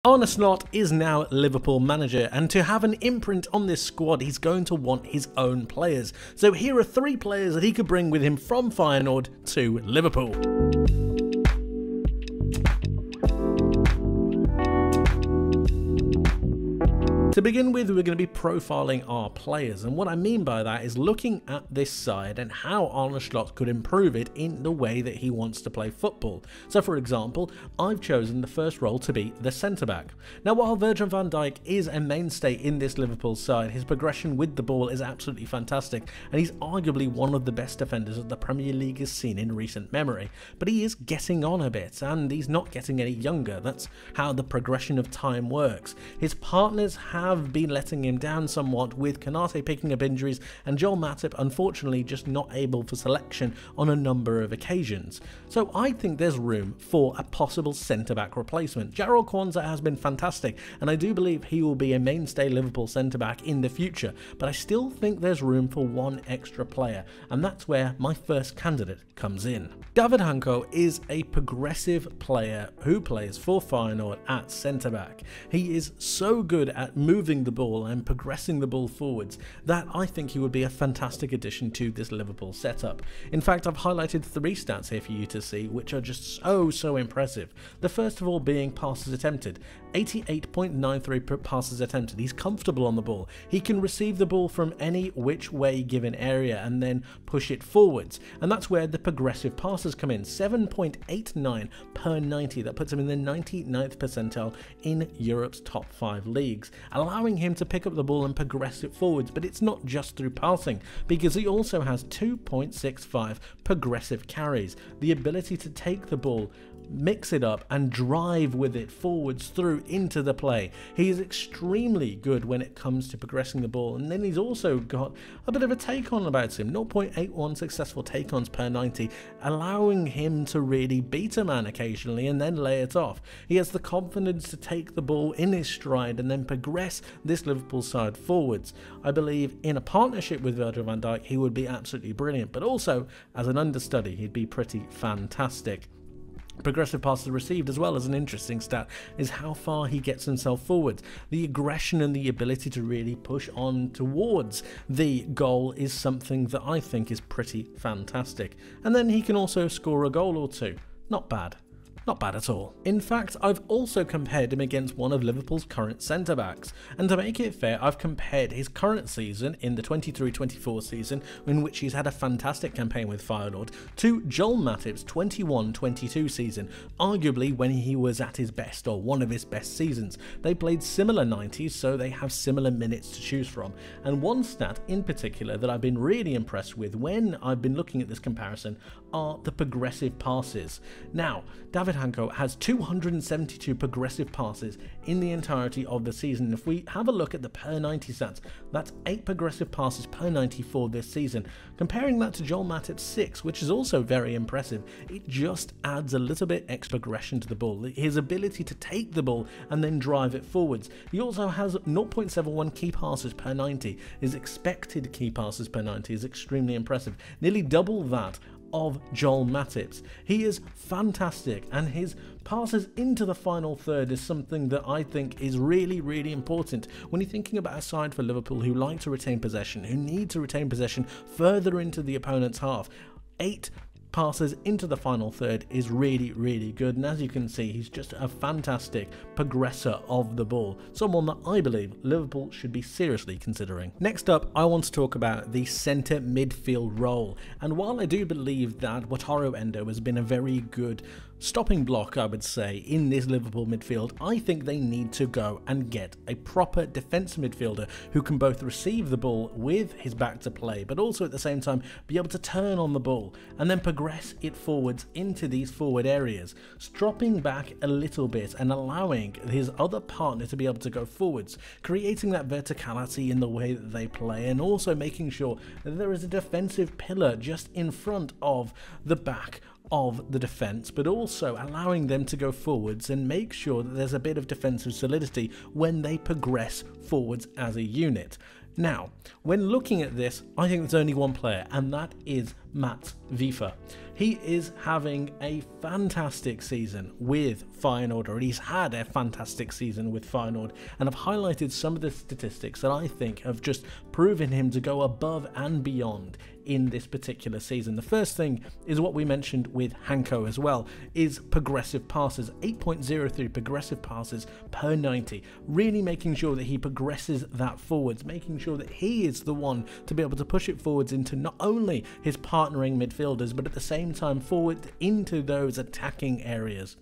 Arne Slot is now Liverpool manager, and to have an imprint on this squad, he's going to want his own players. So here are 3 players that he could bring with him from Feyenoord to Liverpool. To begin with, we're going to be profiling our players, and what I mean by that is looking at this side and how Arne Slot could improve it in the way that he wants to play football. So for example, I've chosen the first role to be the centre-back. Now while Virgil van Dijk is a mainstay in this Liverpool side, his progression with the ball is absolutely fantastic, and he's arguably one of the best defenders that the Premier League has seen in recent memory. But he is getting on a bit, and he's not getting any younger. That's how the progression of time works. His partners have been letting him down somewhat, with Konate picking up injuries and Joel Matip unfortunately just not able for selection on a number of occasions. So I think there's room for a possible centre-back replacement. Jarrell Kwanzaa has been fantastic, and I do believe he will be a mainstay Liverpool centre-back in the future, but I still think there's room for one extra player, and that's where my first candidate comes in. David Hanko is a progressive player who plays for Feyenoord at centre-back. He is so good at moving the ball and progressing the ball forwards that I think he would be a fantastic addition to this Liverpool setup. In fact, I've highlighted 3 stats here for you to see, which are just so impressive. The first of all being passes attempted. 88.93 passes attempted. He's comfortable on the ball. He can receive the ball from any which way given area and then push it forwards, and that's where the progressive passes come in. 7.89 per 90. That puts him in the 99th percentile in Europe's top 5 leagues, allowing him to pick up the ball and progress it forwards. But it's not just through passing, because he also has 2.65 progressive carries, the ability to take the ball, mix it up and drive with it forwards through into the play. He is extremely good when it comes to progressing the ball, and then he's also got a bit of a take on about him. 0.81 successful take-ons per 90, allowing him to really beat a man occasionally and then lay it off. He has the confidence to take the ball in his stride and then progress this Liverpool side forwards. I believe in a partnership with Virgil van Dijk he would be absolutely brilliant, but also as an understudy he'd be pretty fantastic. Progressive passes received as well as an interesting stat is how far he gets himself forward. The aggression and the ability to really push on towards the goal is something that I think is pretty fantastic. And then he can also score a goal or 2. Not bad. Not bad at all. In fact, I've also compared him against one of Liverpool's current centre-backs, and to make it fair, I've compared his current season in the 23-24 season, in which he's had a fantastic campaign with Feyenoord, to Joel Matip's 21-22 season, arguably when he was at his best, or one of his best seasons. They played similar 90s, so they have similar minutes to choose from, and one stat in particular that I've been really impressed with when I've been looking at this comparison are the progressive passes. Now, David Hanko has 272 progressive passes in the entirety of the season. If we have a look at the per 90 stats, that's 8 progressive passes per 90 for this season. Comparing that to Joel Matip's 6, which is also very impressive, it just adds a little bit extra progression to the ball. His ability to take the ball and then drive it forwards. He also has 0.71 key passes per 90. His expected key passes per 90 is extremely impressive, nearly double that of Joel Matip's. He is fantastic, and his passes into the final third is something that I think is really important when you're thinking about a side for Liverpool who like to retain possession, who need to retain possession further into the opponent's half. 8 passes into the final third is really good, and as you can see, he's just a fantastic progressor of the ball, someone that I believe Liverpool should be seriously considering. Next up, I want to talk about the centre midfield role, and while I do believe that Wataru Endo has been a very good stopping block, I would say, in this Liverpool midfield, I think they need to go and get a proper defensive midfielder who can both receive the ball with his back to play, but also at the same time be able to turn on the ball and then progress it forwards into these forward areas, dropping back a little bit and allowing his other partner to be able to go forwards, creating that verticality in the way that they play, and also making sure that there is a defensive pillar just in front of the back of the defence, but also allowing them to go forwards and make sure that there's a bit of defensive solidity when they progress forwards as a unit. Now, when looking at this, I think there's only one player, and that is Mats Wiefer. He is having a fantastic season with Feyenoord, or he's had a fantastic season with Feyenoord, and I've highlighted some of the statistics that I think have just proven him to go above and beyond in this particular season. The first thing is what we mentioned with Hanko as well, is progressive passes. 8.03 progressive passes per 90, really making sure that he progresses that forwards, making sure that he is the one to be able to push it forwards into not only his partnering midfielders, but at the same time forward into those attacking areas,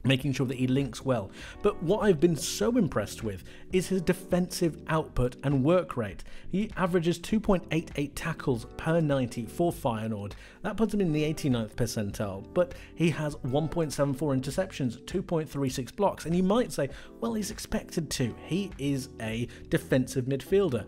making sure that he links well. But what I've been so impressed with is his defensive output and work rate. He averages 2.88 tackles per 90 for Feyenoord. That puts him in the 89th percentile, but he has 1.74 interceptions, 2.36 blocks, and you might say, well, he's expected to. He is a defensive midfielder.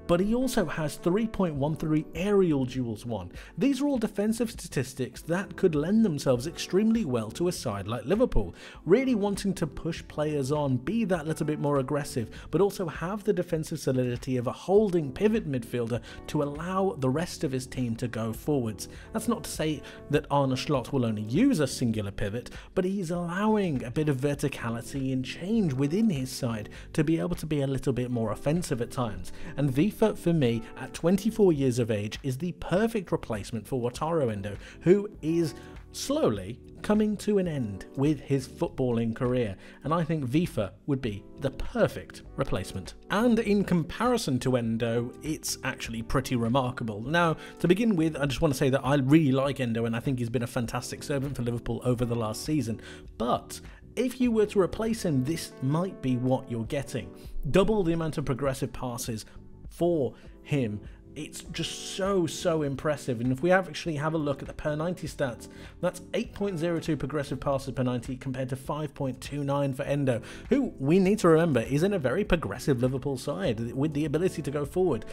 But he also has 3.13 aerial duels won. These are all defensive statistics that could lend themselves extremely well to a side like Liverpool, really wanting to push players on, be that little bit more aggressive, but also have the defensive solidity of a holding pivot midfielder to allow the rest of his team to go forwards. That's not to say that Arne Slot will only use a singular pivot, but he's allowing a bit of verticality and change within his side to be able to be a little bit more offensive at times. And for me, at 24 years of age, is the perfect replacement for Wataru Endo, who is slowly coming to an end with his footballing career, and I think Vifa would be the perfect replacement. And in comparison to Endo, it's actually pretty remarkable. Now, to begin with, I just want to say that I really like Endo, and I think he's been a fantastic servant for Liverpool over the last season, but if you were to replace him, this might be what you're getting. Double the amount of progressive passes for him. It's just so impressive. And if we actually have a look at the per 90 stats, that's 8.02 progressive passes per 90 compared to 5.29 for Endo, who we need to remember is in a very progressive Liverpool side with the ability to go forward.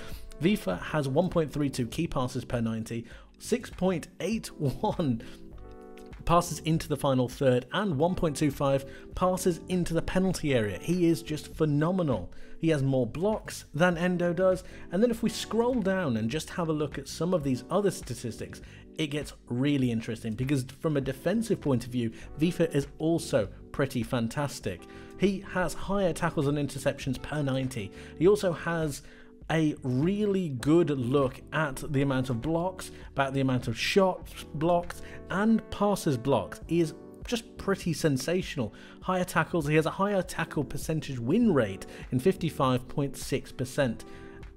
Vifa has 1.32 key passes per 90, 6.81 passes into the final third, and 1.25 passes into the penalty area. He is just phenomenal. He has more blocks than Endo does, and then if we scroll down and just have a look at some of these other statistics, it gets really interesting, because from a defensive point of view, Vifa is also pretty fantastic. He has higher tackles and interceptions per 90. He also has a really good look at the amount of blocks, about the amount of shots blocked and passes blocked. He is just pretty sensational. Higher tackles, he has a higher tackle percentage win rate in 55.6%.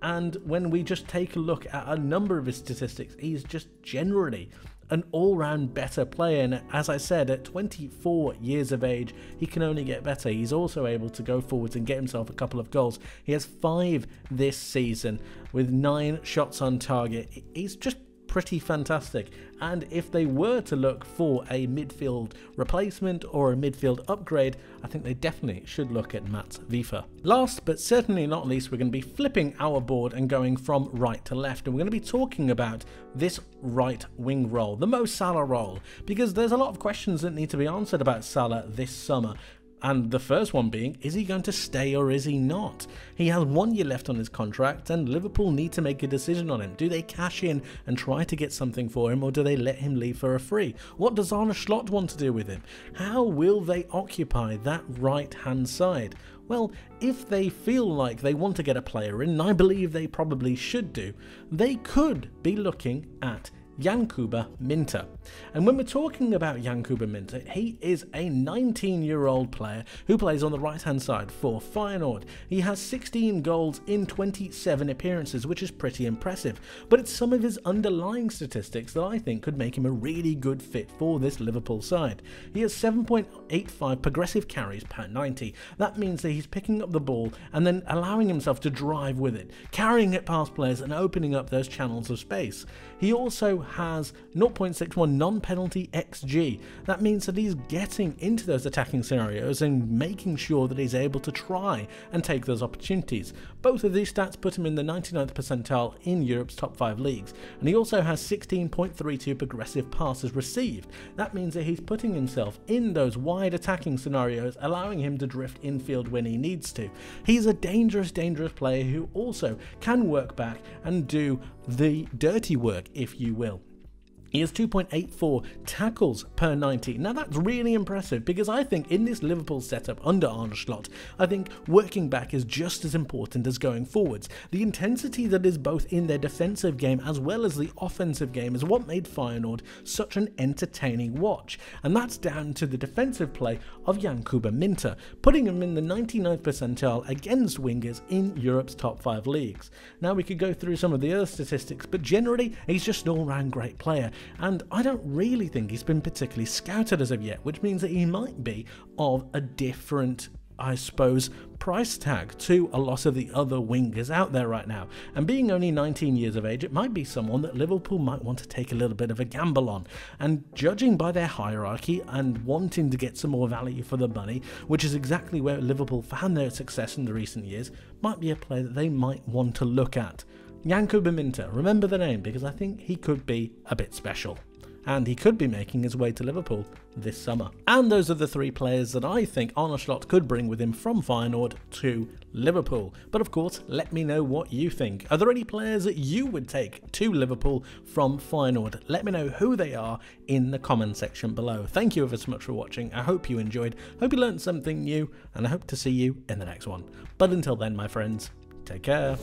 And when we just take a look at a number of his statistics, he's just generally an all-round better player, and as I said, at 24 years of age, he can only get better. He's also able to go forwards and get himself a couple of goals. He has 5 this season with 9 shots on target. He's just pretty fantastic, and if they were to look for a midfield replacement or a midfield upgrade, I think they definitely should look at Mats Vifa. Last but certainly not least, we're going to be flipping our board and going from right to left, and we're going to be talking about this right wing role, the Mo Salah role, because there's a lot of questions that need to be answered about Salah this summer. And the first one being, is he going to stay or is he not? He has 1 year left on his contract, and Liverpool need to make a decision on him. Do they cash in and try to get something for him, or do they let him leave for a free? What does Arne Slot want to do with him? How will they occupy that right hand side? Well, if they feel like they want to get a player in, and I believe they probably should do, they could be looking at Yankuba Minter. And when we're talking about Yankuba Minter, he is a 19-year-old player who plays on the right-hand side for Feyenoord. He has 16 goals in 27 appearances, which is pretty impressive, but it's some of his underlying statistics that I think could make him a really good fit for this Liverpool side. He has 7.85 progressive carries per 90. That means that he's picking up the ball and then allowing himself to drive with it, carrying it past players and opening up those channels of space. He also has 0.61 non-penalty XG. That means that he's getting into those attacking scenarios and making sure that he's able to try and take those opportunities. Both of these stats put him in the 99th percentile in Europe's top 5 leagues, and he also has 16.32 progressive passes received. That means that he's putting himself in those wide attacking scenarios, allowing him to drift infield when he needs to. He's a dangerous player who also can work back and do the dirty work, if you will. He has 2.84 tackles per 90. Now that's really impressive, because I think in this Liverpool setup under Arne Slot, I think working back is just as important as going forwards. The intensity that is both in their defensive game as well as the offensive game is what made Feyenoord such an entertaining watch, and that's down to the defensive play of Yankuba Minter, putting him in the 99th percentile against wingers in Europe's top 5 leagues. Now we could go through some of the other statistics, but generally he's just an all-round great player, and I don't really think he's been particularly scouted as of yet, which means that he might be of a different, I suppose, price tag to a lot of the other wingers out there right now. And being only 19 years of age, it might be someone that Liverpool might want to take a little bit of a gamble on. And judging by their hierarchy and wanting to get some more value for the money, which is exactly where Liverpool found their success in the recent years, might be a player that they might want to look at. Yankuba Minter, remember the name, because I think he could be a bit special. And he could be making his way to Liverpool this summer. And those are the 3 players that I think Arne Slot could bring with him from Feyenoord to Liverpool. But of course, let me know what you think. Are there any players that you would take to Liverpool from Feyenoord? Let me know who they are in the comment section below. Thank you ever so much for watching. I hope you enjoyed, hope you learned something new, and I hope to see you in the next one. But until then, my friends, take care.